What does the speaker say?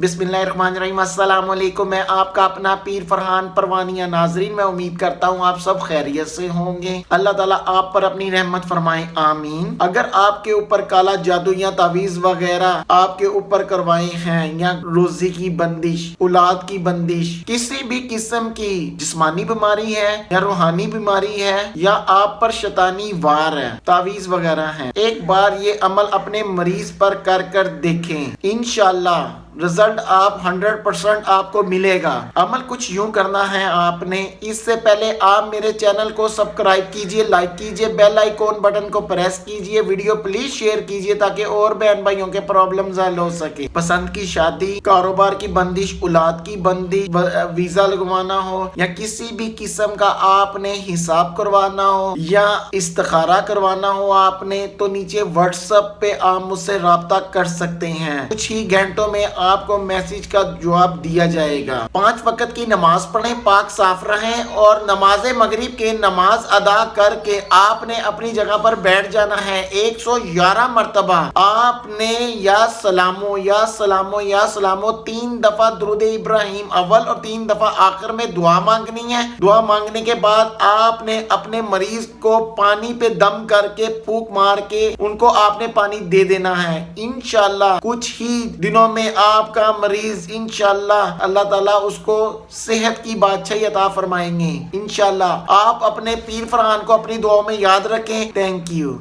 बिस्मिल्लाहिर्रहमानिर्रहीम। अस्सलाम वालेकुम। मैं आपका अपना पीर फरहान परवानिया। नाजरीन, मैं उम्मीद करता हूँ आप सब खैरियत से होंगे। अल्लाह ताला आप पर अपनी रहमत फरमाए, आमीन। अगर आपके ऊपर काला जादू या तावीज वगैरह आपके ऊपर करवाए हैं, या रोजी की बंदिश, औलाद की बंदिश, किसी भी किस्म की जिस्मानी बीमारी है या रूहानी बीमारी है, या आप पर शैतानी वार है, तावीज वगैरह है, एक बार ये अमल अपने मरीज पर कर देखें। इंशाल्लाह रिजल्ट आप 100% आपको मिलेगा। अमल कुछ यूं करना है आपने। इससे पहले आप मेरे चैनल को सब्सक्राइब कीजिए, लाइक कीजिए, बेल आइकॉन बटन को प्रेस कीजिए, वीडियो प्लीज शेयर कीजिए ताकि और बहन भाइयों के प्रॉब्लम हल हो सके। पसंद की शादी, कारोबार की बंदिश, औलाद की बंदिश, वीजा लगवाना हो, या किसी भी किस्म का आपने हिसाब करवाना हो या इस्तिखारा करवाना हो आपने, तो नीचे व्हाट्सएप पे आप मुझसे राब्ता कर सकते हैं। कुछ ही घंटों में आपको मैसेज का जवाब दिया जाएगा। 5 वक्त की नमाज पढ़ें, पाक साफ रहें, और नमाज मगरिब के नमाज अदा करके आपने अपनी जगह पर बैठ जाना है। 111 मरतबा आपने या सलामो या सलामो या सलामो 3 दफा दुरूद इब्राहिम अव्वल और 3 दफा आखिर में दुआ मांगनी है। दुआ मांगने के बाद आपने अपने मरीज को पानी पे दम करके फूंक मार के उनको आपने पानी दे देना है। इंशाल्लाह कुछ ही दिनों में आपका मरीज इंशाल्लाह अल्लाह ताला उसको सेहत की बादशाही अता फरमाएंगे। इंशाल्लाह आप अपने पीर फरहान को अपनी दुआओं में याद रखें। Thank you.